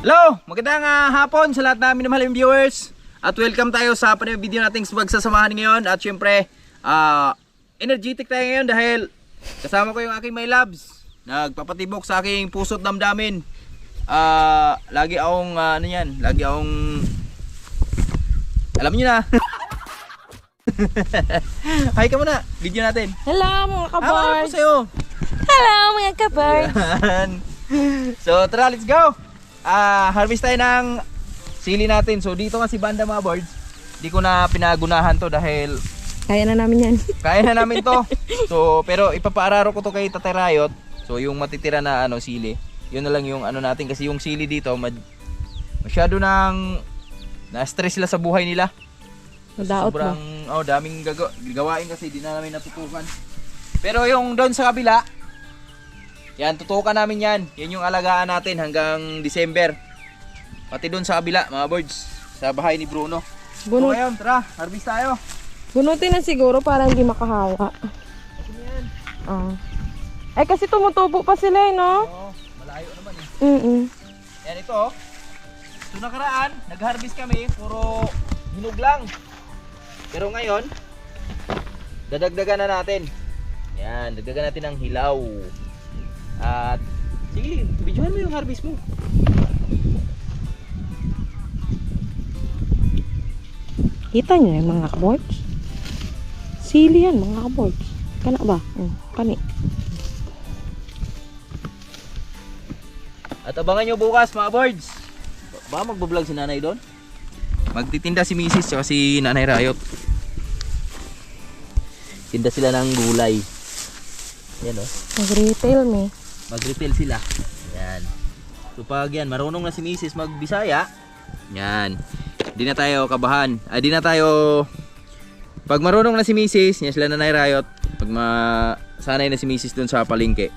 Hello! Magandang hapon sa lahat namin ng mahaling viewers. At welcome tayo sa video nating pagsasamahan ngayon. At syempre, energetic tayo ngayon dahil kasama ko yung aking my loves. Nagpapatibok sa aking puso't damdamin. Lagi akong, lagi akong, alam niyo na. Hi ka muna, video natin. Hello mga kabards! Sa'yo. Hello mga kabards! So tara, let's go! Harvest tayo ng sili natin. So dito kasi banda mga birds, di ko na pinagunahan to dahil Kaya na namin yan. kaya na namin to. So pero ipapaararo ko to kay Tatay Rayot. So yung matitira na sili, yun na lang yung natin kasi yung sili dito masyado nang na-stress sila sa buhay nila. Madaot mo. Sobrang daming gawain kasi di na namin natutukan. Pero yung doon sa kabila, yan, tutukan namin yan. Yan yung alagaan natin hanggang December. Pati doon sa kabila, mga birds, sa bahay ni Bruno. So ngayon, tara, harvest tayo. Bunutin na siguro para hindi makahawa. Kasi yan. Ay kasi tumutubo pa sila no? Oo, malayo naman eh. Yan ito. So nakaraan, nag-harvest kami, puro hinog lang. Pero ngayon, dadagdagan na natin. Yan, dagdagan natin ng hilaw. At sige, videohan mo yung harvest mo. Kita nyo yung mga kabards? Sili yan mga kabards. Kana ba? Kani. At abangan nyo bukas mga birds. Baka magbablog si nanay doon? Magtitinda si Mrs. tsaka si Nanay Rayot. Tinda sila ng gulay. Yan o. Mag-retail me. Mag-retail sila. Yan. So pag yan, marunong na si Mrs. mag-Bisaya, yan. Di na tayo kabahan. Di na tayo... Pag marunong na si Mrs. Yan sila Nanay Rayot. Pag sanay na si Mrs. doon sa palengke.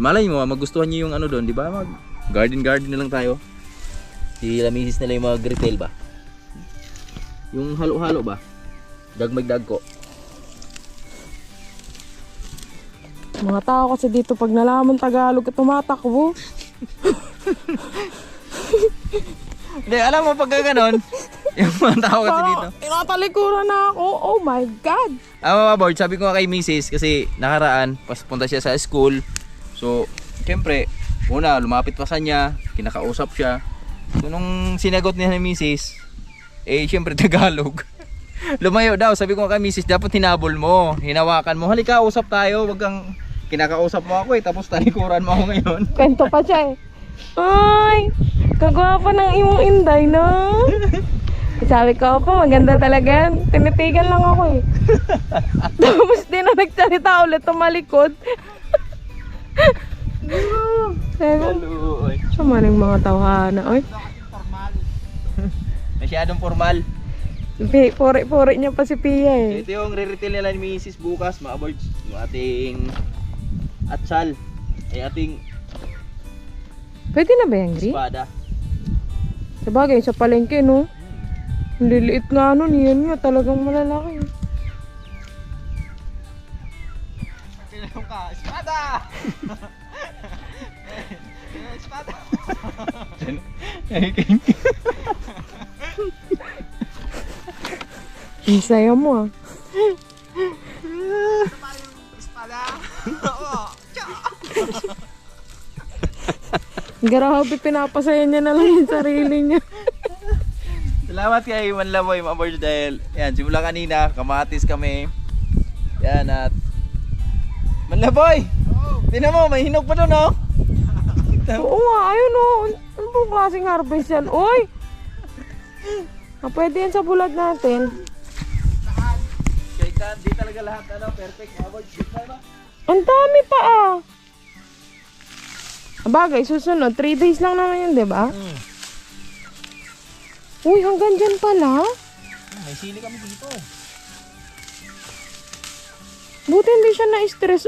Malay mo, magustuhan nyo yung doon. Di ba? Mag-garden na lang tayo. Sila Mrs. nila yung mag-retail ba? Yung halo-halo ba? Dagmag-dagko. Mga tao kasi dito pag nalaman Tagalog at tumatakbo. Hindi, alam mo pag gano'n, yung mga tao kasi dito. Tinatalikuran na ako. Oh my God. Mga board, sabi ko nga kay Mrs. kasi nakaraan, punta siya sa school. So, syempre, una, lumapit pa sa niya, kinakausap siya. So, nung sinagot niya ni Mrs., syempre Tagalog. Lumayo daw, sabi ko kay Mrs. dapat hinabol mo, hinawakan mo. Halika, usap tayo, wag kang kinakausap mo ako tapos talikuran mo ako ngayon. Kwento pa siya Ay, kagwapa ng imong inday, no? Sabi ko pa, maganda talaga. Tinitigan lang ako Tapos di na nagsalita ulit, tumalikod. Sama ng mga tawhana. Ay, Masyadong formal. pori-pori niya pa si Pia Ito yung re-retail nila ni Mrs. bukas, mga boards. Yung ating atsal. Ating Pwede na ba yung green? espada. Sabagay, sa palengke, no? Ang liliit nga nun, yan nga, talagang malalaki. Pinanong ka, espada! Espada! Ang saya mo Espada! Grabe, pinapasaya niya na lang yung sarili niya. Salamat kay Manlaboy mga boys dahil yan, simula kanina, kamatis kami. Yan at Manlaboy! Tingnan mo, may hinog pa doon Oo nga, ayun Ano pong klaseng harvest yan? Uy! Pwede yan sa bulag natin. Kaya di talaga lahat perfect mga boys. Ang dami pa Bagay, susunod, 3 days lang naman yun, diba? Uy, hanggang dyan pala. May sili kami dito. Buti hindi siya na-stress,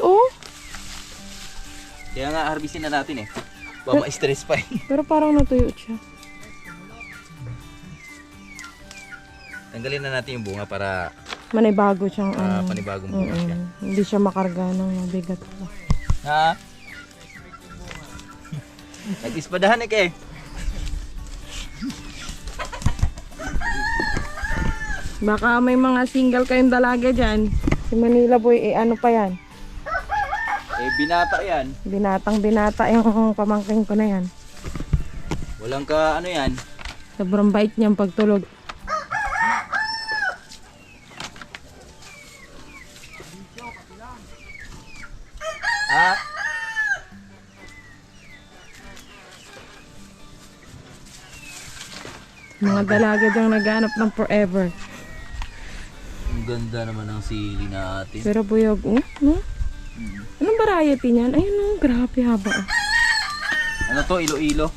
Kaya nga harvestin na natin Baka ma-stress pa Pero parang natuyo siya. Tanggalin na natin yung bunga para Manibago siyang panibagong bunga siya. Hindi siya makarga ng mabigat pa. Ha? Nag-ispadahan eh. Baka may mga single kayong dalaga dyan. Si Manila Boy, ano pa yan? Binata yan. Binatang binata yung pamangking ko na yan. Walang ka, ano yan. Sobrang bait niyang pagtulog. Ah, Mga dalaga dyan naghanap ng forever. ang ganda naman ng sili natin. Pero buyog, no? Anong variety niyan? Ayun, no, grabe haba. Ano to, Iloilo?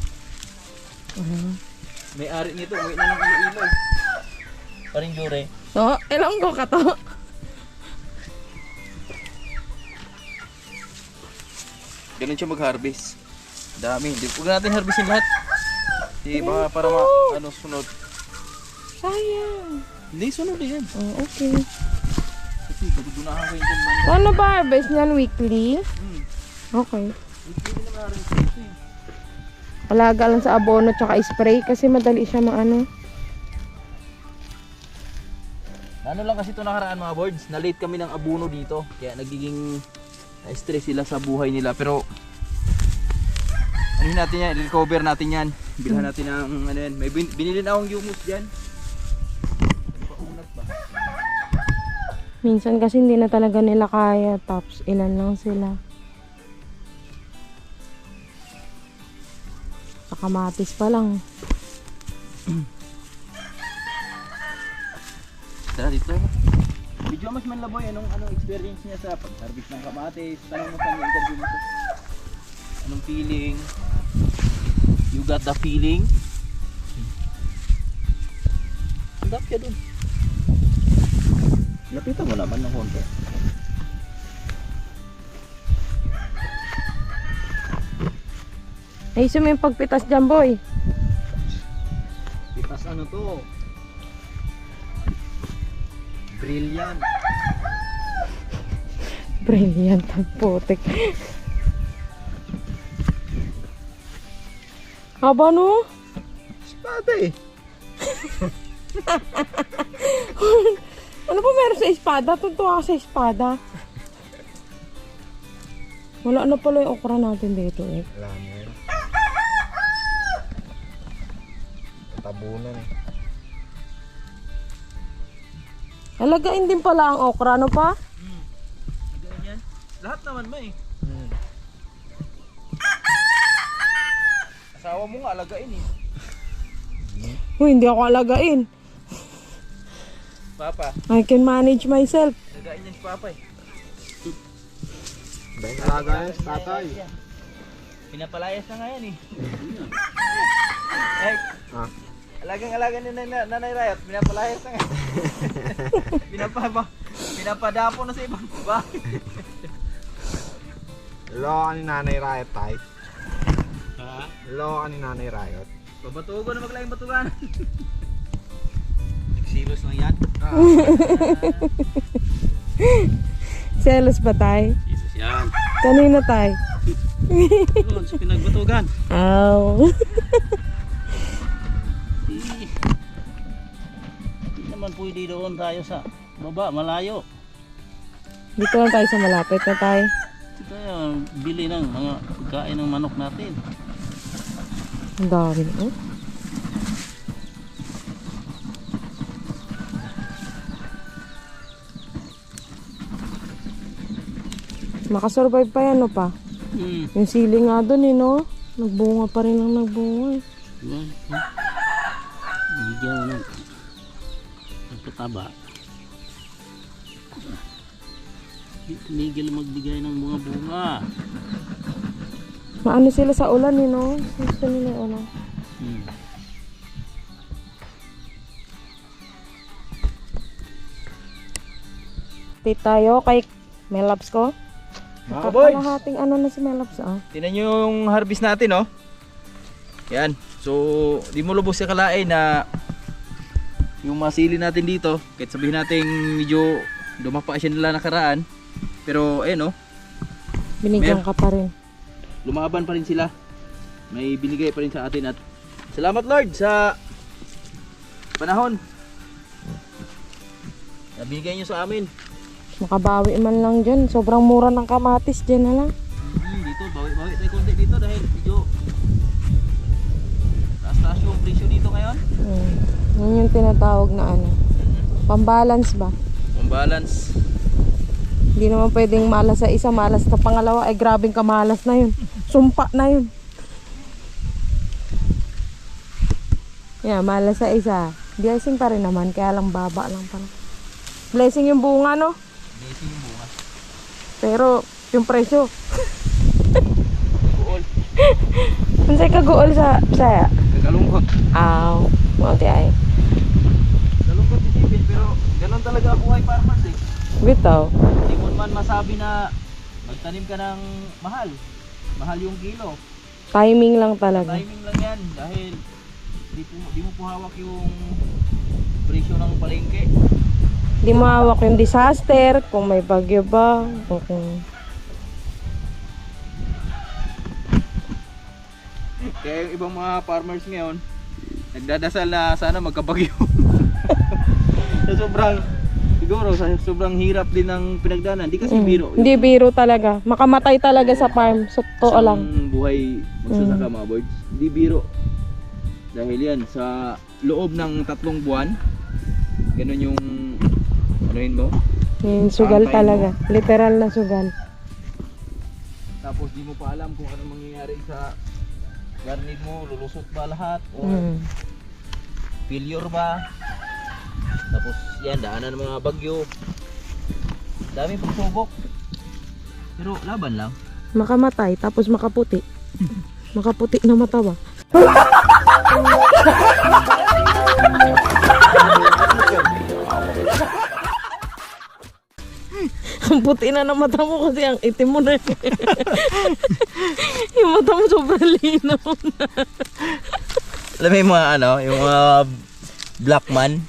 May ari nito, uwi na ng Iloilo eh. Paring Jure. So, Ilonggo ka to. Ganun siya mag-harvest. Dami. Huwag natin harvestin lahat. Di ba para ano sunod. Sayang. Hindi, sunod na yan. Oh, okay. Kasi gudugunahan ko yung dyan man. Ano ba harvest niyan? Weekly? Okay. Hindi naman narin ito eh. Alaga lang sa abono tsaka spray kasi madali siya maano. Ano lang kasi ito nakaraan mga boards, na late kami ng abono dito. Kaya nagiging na-stress sila sa buhay nila. Pero ano natin yan, recover natin yan. Bilhan natin ng ano yan. May binili na akong humus dyan. Paunat ba? Minsan kasi hindi na talaga nila kaya. Tops, ilan lang sila. Sa kamatis pa lang. Tara dito. Video mas man laboy, anong experience niya sa pag-harvest ng kamatis? Tanong mo sa mga interview mo. Anong feeling? You got the feeling? Andap ka dun. Lapitan mo naman ng konti. Ayusin mo yung pagpitas dyan, boy. Pitas ano to? Brilliant. Brilliant ang putik. Haba no? Espada eh. Ano ba meron sa espada? Tuntua ka sa espada. Wala na pala yung okra natin dito eh. Wala na yun. Tabunan eh. Alagain din pala ang okra, no pa? Ganyan. Lahat naman ma eh. Asawa mo nga alagain eh. Uy, hindi ako alagain. Papa, I can manage myself. alagain yan si Papa eh. Dahil nalaga yan sa tatay. Pinapalayas na nga yan eh. Eh, Ah. alagang-alaga ni Nanay Rayot, pinapalayas na nga. Pinapadapo na sa ibang bahay. Loko ka ni Nanay Riot tay. Ha? Loko ka ni Nanay Riot. Babatugo na maglayang batugan. Nagsilos lang yan. Selos ba tay? Jesus yan. Kanina tay? Doon sa pinagbatugan. Aw. Hindi naman pwede doon tayo sa baba, malayo. Dito lang tayo sa malapit na tay. Ito tayo bili ng mga pagkain ng manok natin. Ang dami. Oh. Makasurvive pa yan, no pa? Yung sili nga doon eh, no? Nagbunga pa rin ang nagbunga eh. Yan. Bigyan mo ng pataba. Tumigil magbigay ng mga bunga. Maano sila sa ulan eh, no? Gusto nila yung ulan. Update tayo kay Melabs ko. Mga boys, Kalahating ano na si Melabs, ah. tinan nyo yung harvest natin, oh. Yan. So, di mo lubos sa kalain na yung masili natin dito, kahit sabihin natin medyo dumapa siya nila nakaraan, pero ayun, oh, Binigyan ka pa rin. lumaban pa rin sila. May binigay pa rin sa atin at salamat Lord sa panahon. Nabigay nyo sa amin. Makabawi man lang dyan. Sobrang mura ng kamatis dyan na lang. Dito, bawi-bawi tayo konti dito dahil medyo taas-taas yung presyo dito ngayon. Yun yung tinatawag na ano. Pambalance ba? Ang balance. Hindi naman pwedeng malas sa isa, malas sa pangalawa. Ay grabing kamalas na yun. Sumpa na yun. Yeah, malas sa isa. Blessing pa rin naman, kaya lang baba lang pala. Blessing yung bunga, no? Blessing yung bunga. Pero yung presyo. Buol. Ang say kaguol sa saya. Nagalungkot. Aw, mauti ay. Nalungkot isipin pero ganun talaga ang buhay farmers eh. Bitaw. Hindi mo man masabi na magtanim ka ng mahal. Mahal yung kilo. Timing lang talaga. Timing lang yan dahil di mo po hawak yung presyo ng palengke. Hindi mo hawak yung disaster, kung may bagyo ba, o kung... Kaya yung ibang mga farmers ngayon, nagdadasal na sana magkabagyo. Siguro sa sobrang hirap din ng pinagdaanan. Hindi kasi biro. Hindi biro talaga. Makamatay talaga sa farm. So, totoo lang. Isang buhay magsasaka mga boys. Hindi biro. Dahil yan, sa loob ng 3 buwan, ganun yung anuhin mo. Yung sugal Pangkain talaga. Literal na sugal. Tapos di mo pa alam kung ano mangyayari sa garden mo, lulusot ba lahat o failure ba. Tapos yan, daanan ng mga bagyo. Dami pagsubok. Pero laban lang. Makamatay, tapos makaputi. Makaputi na matawa. Ang puti na ng mata mo kasi ang itim mo na. Yung mata mo sobrang linaw na. Alam mo yung mga ano, yung mga black man,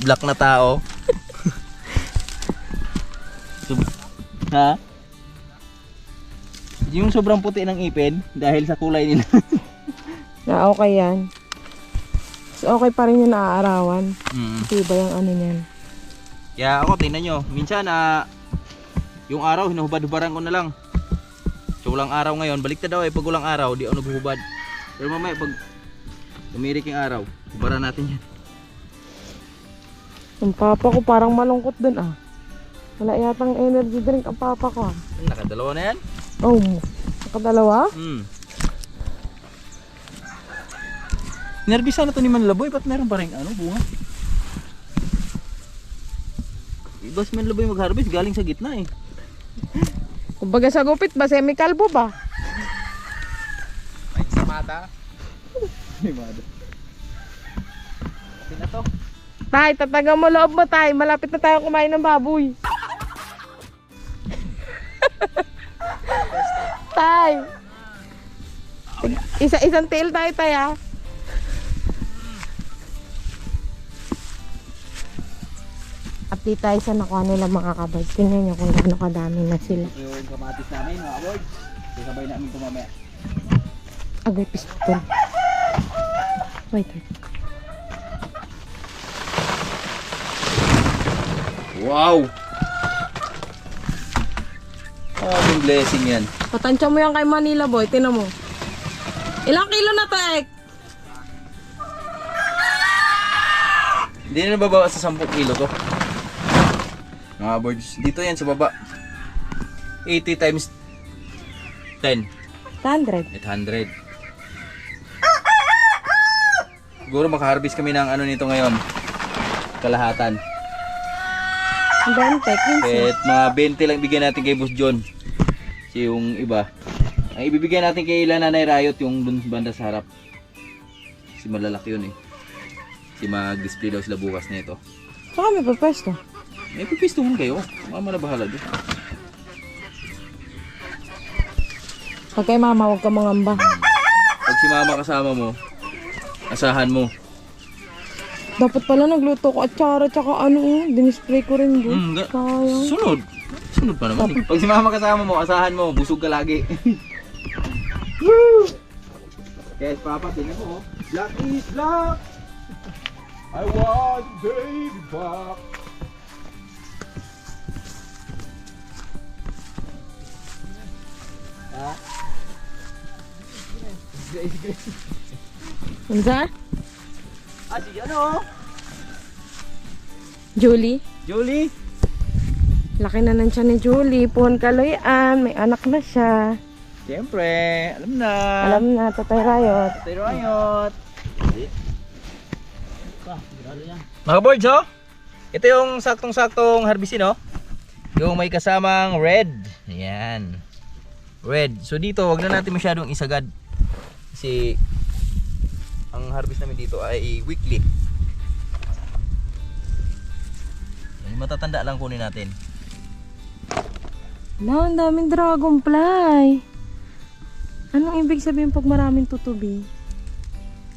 black na tao. Ha? Yung sobrang puti ng ipin dahil sa kulay nila. Na okay yan. So, okay pa rin yung naaarawan. Mm. Diba yung ano niyan? Kaya ako, tingnan nyo, minsan yung araw, hinuhubad-hubaran ko na lang. So walang araw ngayon, balik na daw pag walang araw, di ako naghuhubad. Pero mamaya pag tumirik yung araw, hubaran natin yan. Ang papa ko parang malungkot dun ah. Wala yatang energy drink ang papa ko ah. Nakadalawa na yan? Oh, nakadalawa? Nervisa na to ni Manlaboy, ba't meron pa rin bunga? Ibas Manlaboy mag-harvest, galing sa gitna eh. Kumbaga sa gupit ba, semi-kalbo ba? Ay, sa mata. Ay, mada. Okay na to. Tay, tatagang mo loob mo tay. Malapit na tayo kumain ng baboy. Tay. Isang tail tayo tay ah. Update tayo sa nakuha nila mga kabag. Tingnan nyo kung gaano kadami na sila. Yung kamatis namin mga boy, sasabay namin ito mamaya. Agay pistol. Wait. Wow! Ang blessing yan. Patansya mo yan kay Manila boy. Tinan mo. Ilang kilo na to ek? Hindi na nababawa sa 10 kilo to. Mga birds, dito yan sa baba. 80 times 10. 100. 800. Siguro makaharvest kami ng ano nito ngayon. Kalahatan. 20, 15. Kahit mga 20 lang bigyan natin kay Boss John. Kasi yung iba. Ang ibibigay natin kay Nanay Riot yung dun sa banda sa harap. Kasi malalaki yun eh. Kasi mag-display daw sila bukas na ito. Saka may pagpesto. May pipistuhan kayo. Mama na bahala doon. Pag kay mama, huwag ka mangamba. Pag si mama kasama mo, asahan mo. Dapat pala nagluto ko atsara tsaka ano, dinispray ko rin doon. Sayang. Sunod. Sunod pa naman eh. Pag si mama kasama mo, asahan mo, busog ka lagi. Yes, Papa, tingnan mo. Black is black. I want baby back. Ha? Unsa? Si ano? Julie? Julie? Laki na ng tiyan ni Julie. Puhon kaloyan. May anak na siya. Siyempre, alam na. Alam na, Tatay Rayot. Tatay Rayot. Grabe yan. Mga boards, oh. Ito yung saktong-saktong harbisin, oh. Yung may kasamang red. Ayan. Red. So dito, wag na natin masyadong isagad. Kasi ang harvest namin dito ay weekly. Yung matatanda lang kunin natin. Wala, ang daming dragonfly. Anong ibig sabihin pag maraming tutubi?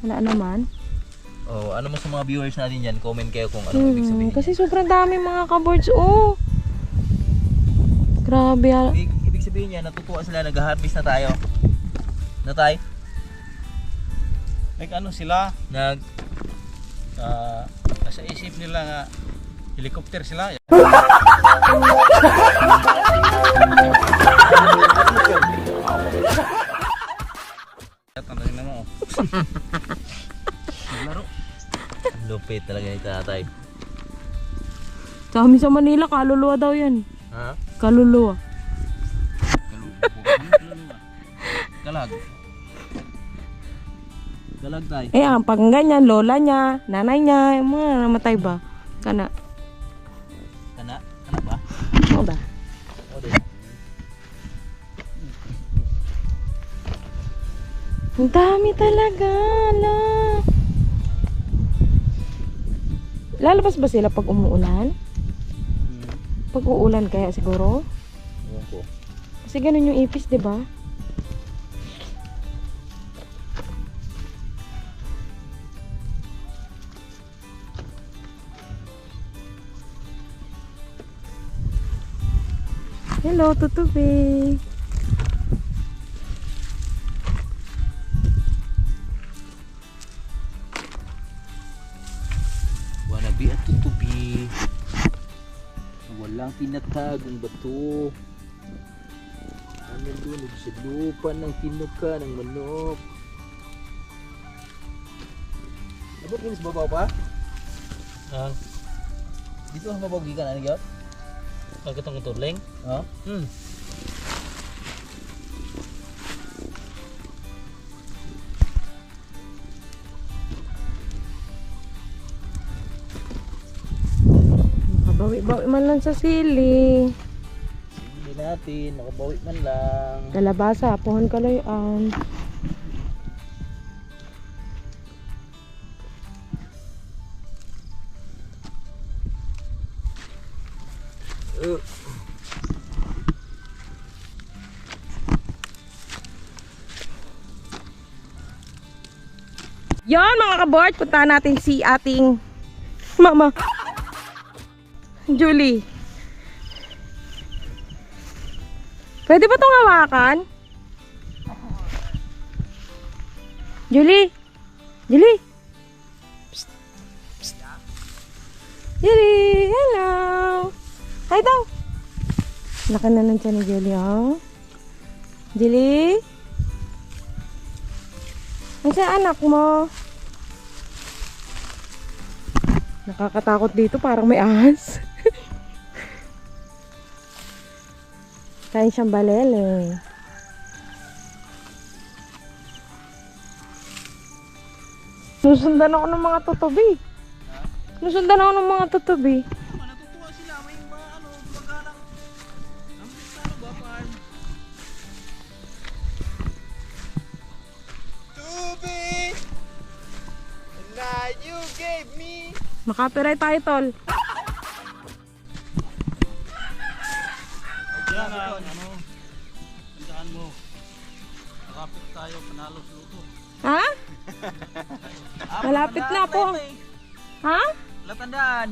Wala naman. Oh, ano mo sa mga viewers natin dyan? Comment kayo kung anong ibig sabihin. Kasi sobrang dami mga kaboards. Oh! Grabe. Ibig sabihin niya, natutuwa sila, nag-harvest na tayo. Na tayo? Like ano sila, Nag... nasa isip nila nga helicopter sila. Tanongin na mo. Laro. Lupit talaga ni tatay. Sa amin sa Manila, kaluluwa daw yan. Ha? Kaluluwa. Kalag. Kalag tayo. Eh, ang pag ganyan, lola niya, nanay niya, yung mga namatay ba? Kana. Kana? Kana ba? Ano ba? O din. Ang dami talaga. Ala. Lalabas ba sila pag umuulan? Pag uulan kaya siguro? Ewan ko. Kasi ganun yung ipis, di ba? Hello, tutubi. Wannabe at tutubi. Walang tinatagong bato. Ano doon? Sa lupa ng tinuka ng manok. Abot yun sa babaw pa? Dito ang babaw gikan. Ano gyud? Pagkatong turling. Ha? Makabawi-bawi man lang sa sili. Hindi natin. Makabawi man lang. Kalabasa, pohon kaloyan. Yon mga kaboard, puntahan natin si ating mama Julie. Pwede ba itong hawakan? Julie? Julie? Psst. Psst. Julie, hello. Hi daw. Laki na ng tiyan ni Julie, oh. Julie? Nasaan anak mo? Nakakatakot dito, parang may ahas. Kain siyang balele. Nusundan ako ng mga tutubi. Nusundan ako ng mga tutubi. Natutuwa sila. May mga gumagalang. Ang ano ba pan? Tubi! Na you gave me. Makapiright tayo, tol. Diyan ano, tandaan mo. Nakapit tayo, panalo sa luto. Ha? Malapit na po. Ha? Latandaan.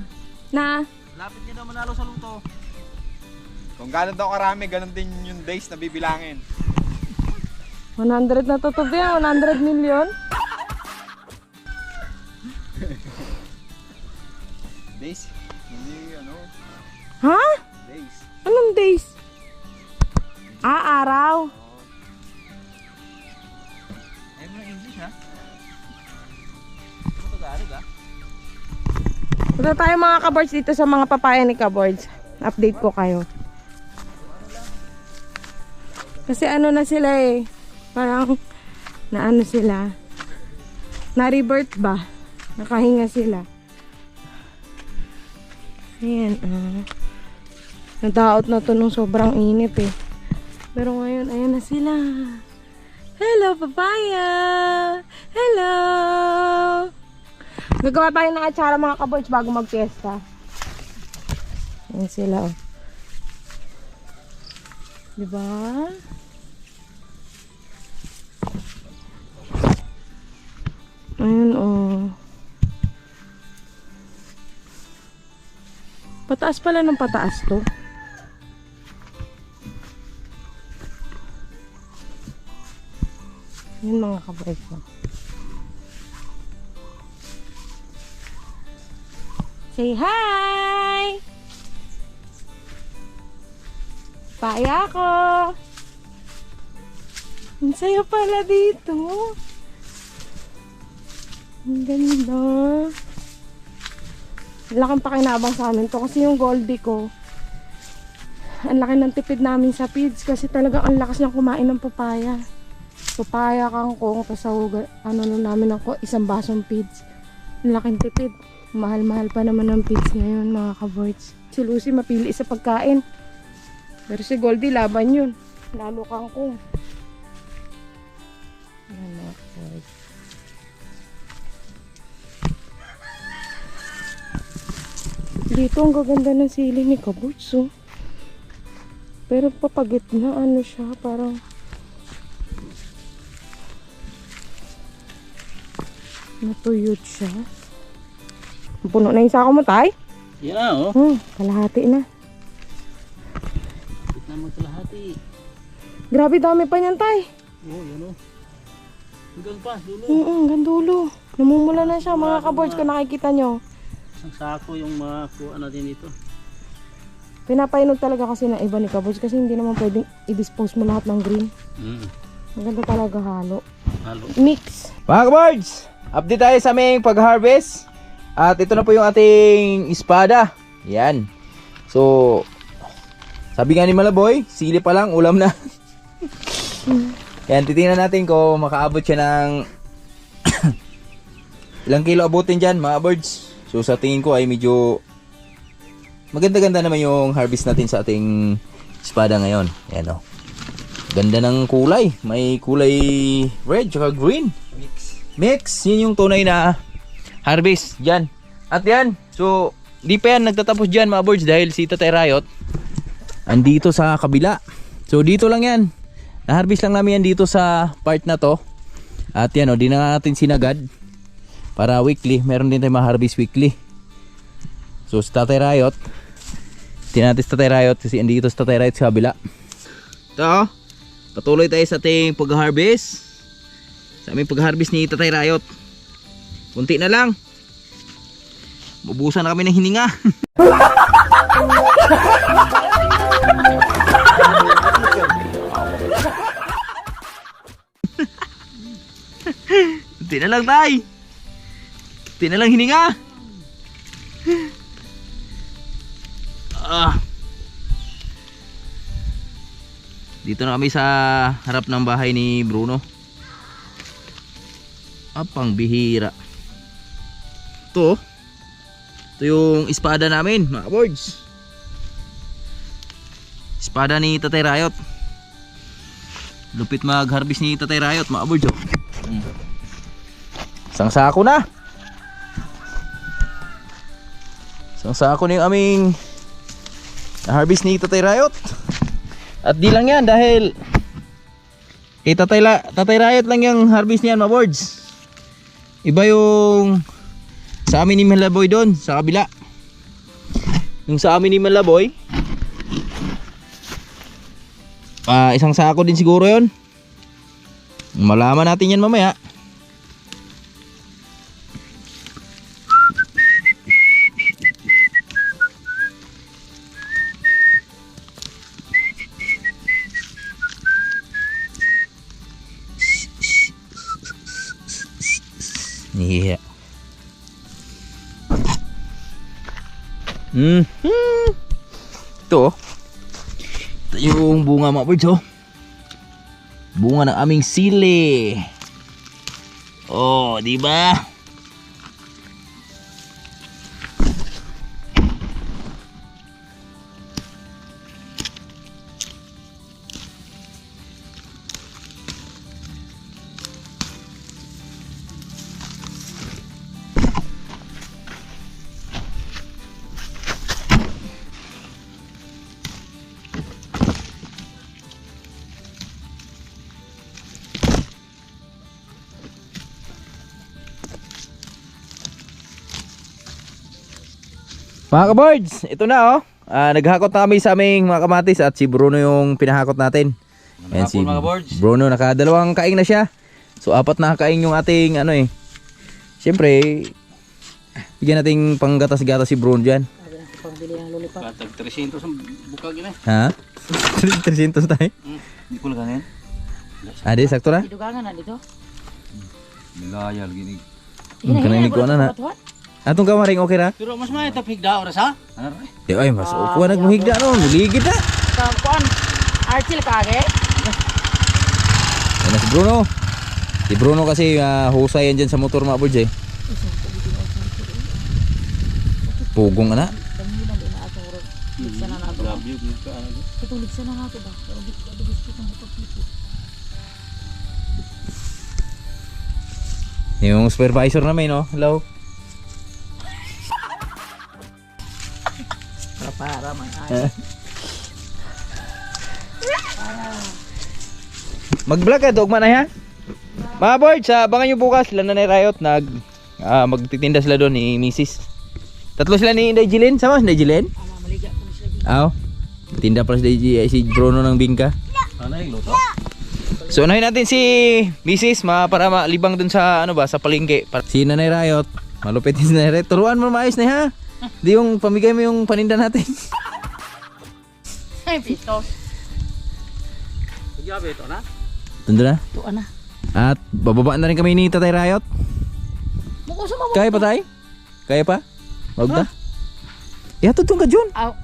Na? Lapit niya daw manalo sa luto. Kung gano'n daw karami, gano'n din yung days na bibilangin. 100 na tutubi, 100 million. Days? Hindi ano, Ha? days. Anong days? Ah, araw. ha? Ito Tagalog ha? Punta tayo mga kaboards dito sa mga papaya ni kaboards. Update ko kayo. Kasi ano na sila eh. Parang na sila. Na-rebirth ba? Nakahinga sila. Ayan. Nadaot na to nung sobrang init eh. Pero ngayon, ayan na sila. Hello, papaya! Hello! Gagawa tayo ng atsara mga kaboys bago mag-fiesta. Ayan sila oh. Diba? Ayan oh. Pataas pala ng pataas to. Ayan mga kaboys oh. Say hi! Paya ko! Ang saya pala dito. Ang ganda. Ang laking pakinabang sa amin to kasi yung Goldie ko, ang laki ng tipid namin sa feeds kasi talagang ang lakas niyang kumain ng papaya. Papaya, kangkong, tapos ano namin ako, isang basong feeds. Ang laking tipid. Mahal-mahal pa naman ang feeds ngayon mga kaboards. Si Lucy mapili sa pagkain. Pero si Goldie laban yun. Lalo kangkong. Ayan mga kaboards. Dito ang gaganda ng sili ni kaboards oh. Pero papagit na ano siya parang natuyot siya. Puno na yung sako mo, tay? Yan na, oh. Kalahati na. Kapit na magkalahati. Grabe dami pa niyan, tay. Oh, yan oh. Hanggang pa, dulo. Hanggang dulo. Namumula na siya, mga kaboards, kung nakikita nyo. Isang sako yung makuha natin dito. Pinapainog talaga kasi na iba ni kaboards kasi hindi naman pwedeng i-dispose mo lahat ng green. Maganda talaga halo. Halo. Mix. Mga kabards, update tayo sa aming pag-harvest. At ito na po yung ating espada. Yan. So, sabi nga ni Malaboy, sili pa lang, ulam na. Yan, titingnan natin kung makaabot siya ng ilang kilo abutin dyan mga birds. So sa tingin ko ay medyo maganda-ganda naman yung harvest natin sa ating espada ngayon. Yan o. Ganda ng kulay. May kulay red tsaka green. Mix. Yun yung tunay na harvest dyan. At yan. So, di pa yan nagtatapos dyan mga birds dahil si Tatay Riot andito sa kabila. So, dito lang yan. Na-harvest lang namin yan dito sa part na to. At yan o, di na natin sinagad. Para weekly. Meron din tayo ma-harvest weekly. So, si Tatay Riot. Tinatis Tatay Riot kasi andito sa Tatay Riot sa kabila. Ito. Patuloy tayo sa ating pag-harvest. Sa aming pag-harvest ni Tatay Riot. Kunti na lang. Mabusan na kami ng hininga. Kunti na lang tay. Kunti na lang hininga. Dito na kami sa harap ng bahay ni Bruno. Apang bihira. Ito yung espada namin mga boards. Espada ni Tatay Riot. Lupit mag-harvest ni Tatay Riot mga boards oh. Isang sako na. Isang sako na yung aming harvest ni Tatay Riot. At di lang yan dahil kay Tatay Riot lang yung harvest niyan mga boards. Iba yung sa amin ni Malaboy doon sa kabila. Yung sa amin ni Malaboy isang sako din siguro yon. Malaman natin yan mamaya. Yeah. Ito, oh. Ito yung bunga mga birds, oh. Bunga ng aming sili. Oh, di ba? Mga ka-birds, ito na oh. Naghakot na kami sa aming mga kamatis at si Bruno yung pinahakot natin. Ayan si mga birds. Bruno, nakadalawang kaing na siya. So 4 na kaing yung ating ano eh. Siyempre, bigyan nating panggatas-gatas si Bruno dyan. Patag 300 ang bukag yun eh. Ha? 300 tayo? Hindi ko lang Ade, sakto na? Dito ka nga na dito. Nilayal ginig. Kanang ko na na. Atong kamaring okay ra? Pero mas may tapig da oras ha? Ano rin? Di ay mas upo nagmuhigda no, ligid na. Kuan. Archil kage. Yan na si Bruno. Si Bruno kasi husay yan dyan sa motor mga birds eh. Pugong ana. Love you. Tutulig sana nato ba? Yung supervisor namin no. Hello. Para man ay. Mag-vlog ka dogma na ha. Mga birds, abangan nyo bukas sila Nanay Riot magtitinda sila doon ni Mrs. Tatlo sila ni Inday Jilin. Sama si Inday Jilin? Maliga ko sila. Aw. Tinda pala si Bruno ng bingka. Ano yung luto? So unahin natin si Mrs. para malibang dun sa ano ba sa palengke. Si Nanay Riot, malupit si Nanay Riot. Turuan mo maayos na ha. Di yung pamigay mo yung paninda natin. Ay, pitos. Pagyabi ito na? Tundo na. Tuan na. At bababa na rin kami ni Tatay Riot. Muko sa mamo. Kaya pa tay? Kaya pa? Wag ta? Ihatod tong ka Jun. Aw.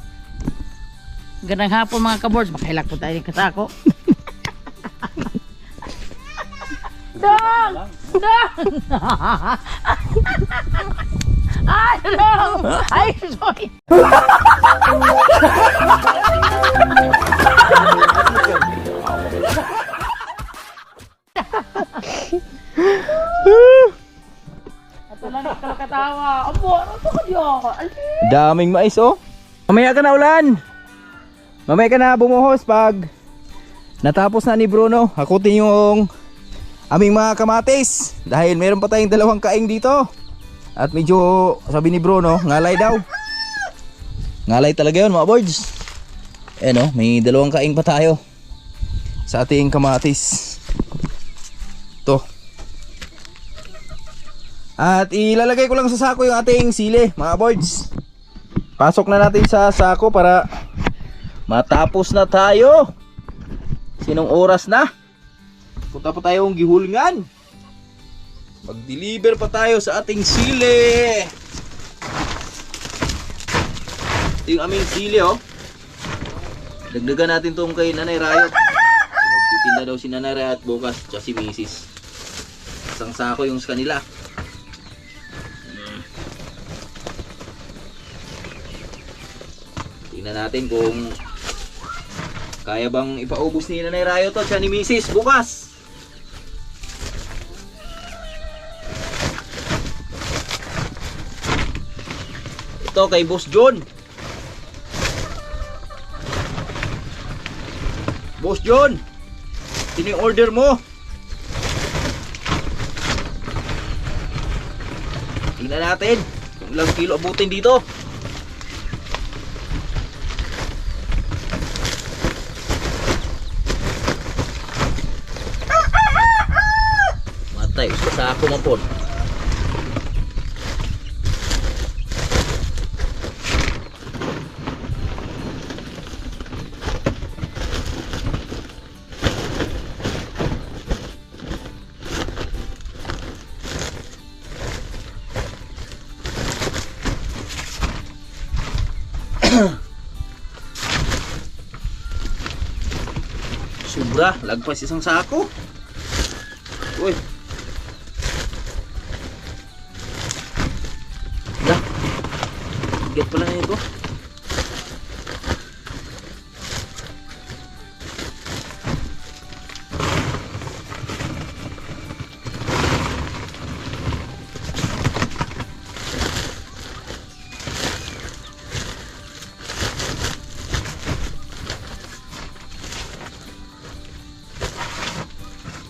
Gandang hapon mga kaboards, makahilak po tayo ng kasako. Dong! Dong! Ay, dong! Ay, sorry! Ito lang nakakatawa. Abo, ano ito ka diyo? Daming mais oh. Mamaya ka na ulan. Mamaya ka na bumuhos pag natapos na ni Bruno. Hakutin yung aming mga kamatis. Dahil meron pa tayong 2 kaing dito. At medyo sabi ni Bruno, ngalay daw. Ngalay talaga yun mga boards. Ayan oh, may 2 kaing pa tayo sa ating kamatis. To. At ilalagay ko lang sa sako yung ating sili mga boards. Pasok na natin sa sako para matapos na tayo. Sinong oras na? Punta pa tayong gihulngan. Mag-deliver pa tayo sa ating sili. Ito yung aming sili oh. Dagdagan natin itong kay Nanay Riot. Magtitinda daw si Nanay Riot bukas at si Mrs. Isang sako yung sa kanila. Tingnan natin kung kaya bang ipaubos ni Nanay Riot to siya ni Mrs. bukas. Ito kay Boss John. Boss John, sino yung order mo? Tingnan natin kung ilang kilo abutin dito. Matay, usa sa ako mapon. Sobra, lagpas isang sako. Uy. Dah. Get pala na ito.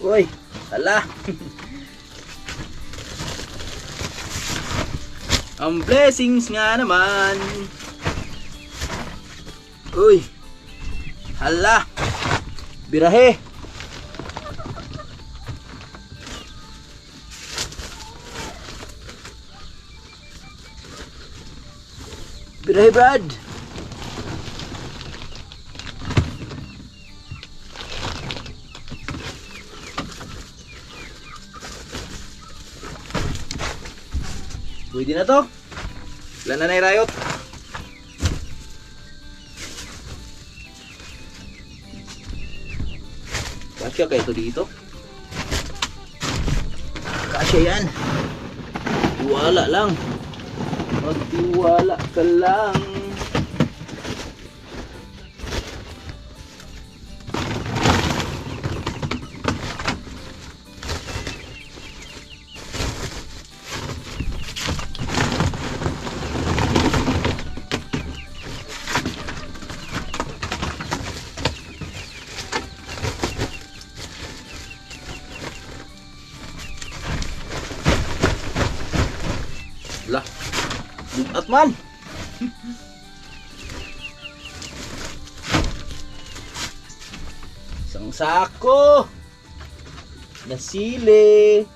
Uy, ala. Ang blessings nga naman. Uy. Hala. Birahe. Birahe, Brad. Pwede na to. Ilan na nairayot? Kasya kayo ito dito? Kasya yan. Tiwala lang. Magtiwala ka lang. Lah, bukat man. Isang sako na sili.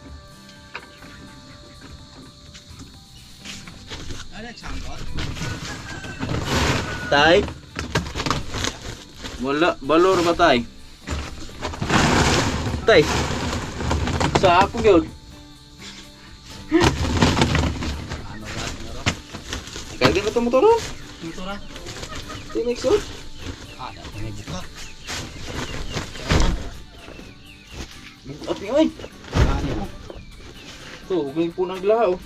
Tay? Wala, balor ba tay? Tay? Sako yun. Kagin na ito motor oh. Ito na. Tinex oh. Ada ito may buka. Bukat niyo ay. Ano mo? Ito, may punang laha oh.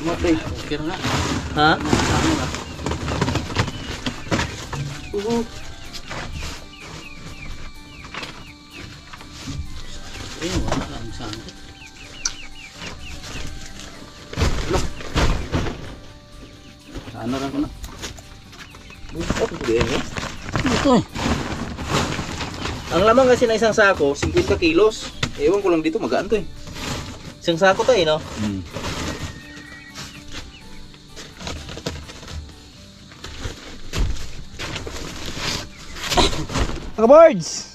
Matay. Okay na. Ha? Ano na? Ayun, wala lang saan. Sana rin ko na. Bukat ito din eh. Ito eh. Ang laman kasi ng isang sako, 50 kilos. Ewan ko lang dito, magaan to eh. Isang sako to eh, no? Mga birds!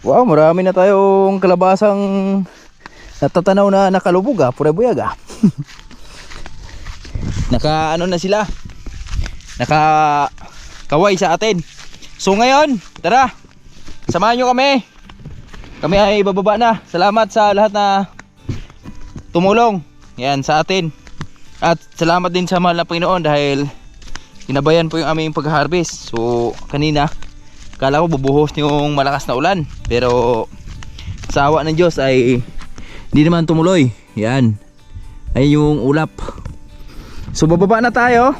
Wow, marami na tayong kalabasang natatanaw na nakalubog ah, pura buyag ah. Naka ano na sila, naka kaway sa atin. So ngayon, tara, samahan nyo kami. Kami ay bababa na. Salamat sa lahat na tumulong yan sa atin. At salamat din sa mahal na Panginoon dahil ginabayan po yung aming pag-harvest. So kanina kala ko bubuhos yung malakas na ulan, pero sa awa ng Diyos ay hindi naman tumuloy. Yan ay yung ulap. So bababa na tayo.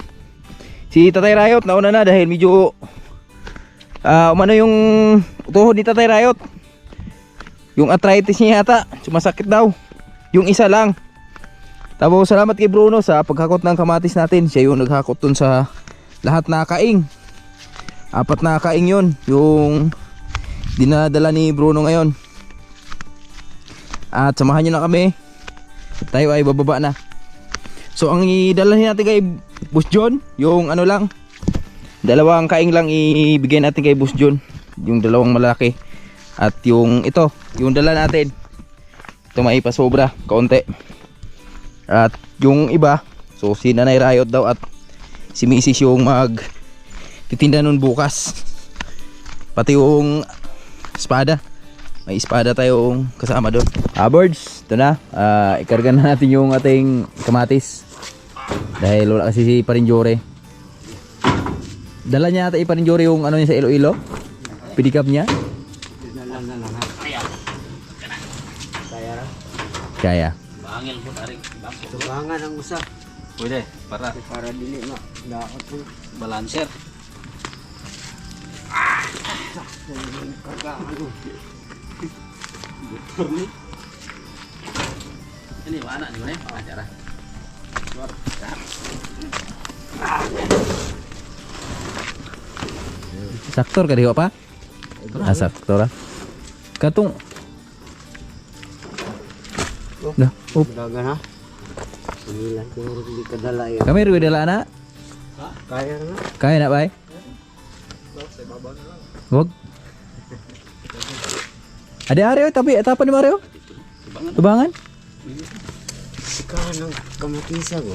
Si Tatay Rayot nauna na dahil medyo umano yung tuhod ni Tatay Rayot. Yung arthritis niya yata, sumasakit daw. Yung isa lang. Tapos salamat kay Bruno sa paghakot ng kamatis natin. Siya yung naghakot dun sa lahat na kaing. 4 na kaing yun yung dinadala ni Bruno ngayon. At samahan nyo na kami. Tayo ay bababa na. So ang idalahin natin kay Boss John, yung ano lang, 2 kaing lang ibigay natin kay Boss John. Yung 2 malaki. At yung ito, yung dala natin, ito may pasobra, kaunti. At yung iba, so si Nanay Rayot daw at si Mrs. yung titinda nun bukas. Pati yung espada, may espada tayong kasama doon. Birds, ito na, ikarga na natin yung ating kamatis. Dahil wala kasi si Parinjore. Dala niya ata Parinjore yung ano niya sa Iloilo. Pinikap niya. Kaya. Bangil po tarik. Tubangan ang usa Pwede, para para dili ma daot mo. balancer. Ini mana di mana? Acara. Saktor ka diho pa? Ah, saktor ah. Katong Dah, Dagan ha. Pilihan ko rin di kadala yun. kami rin dala na. Kaya na. Kaya na bay? Wag. Ada Aryo tapi etapa ni Mario. Tubangan. Sika ng kamatisa ko.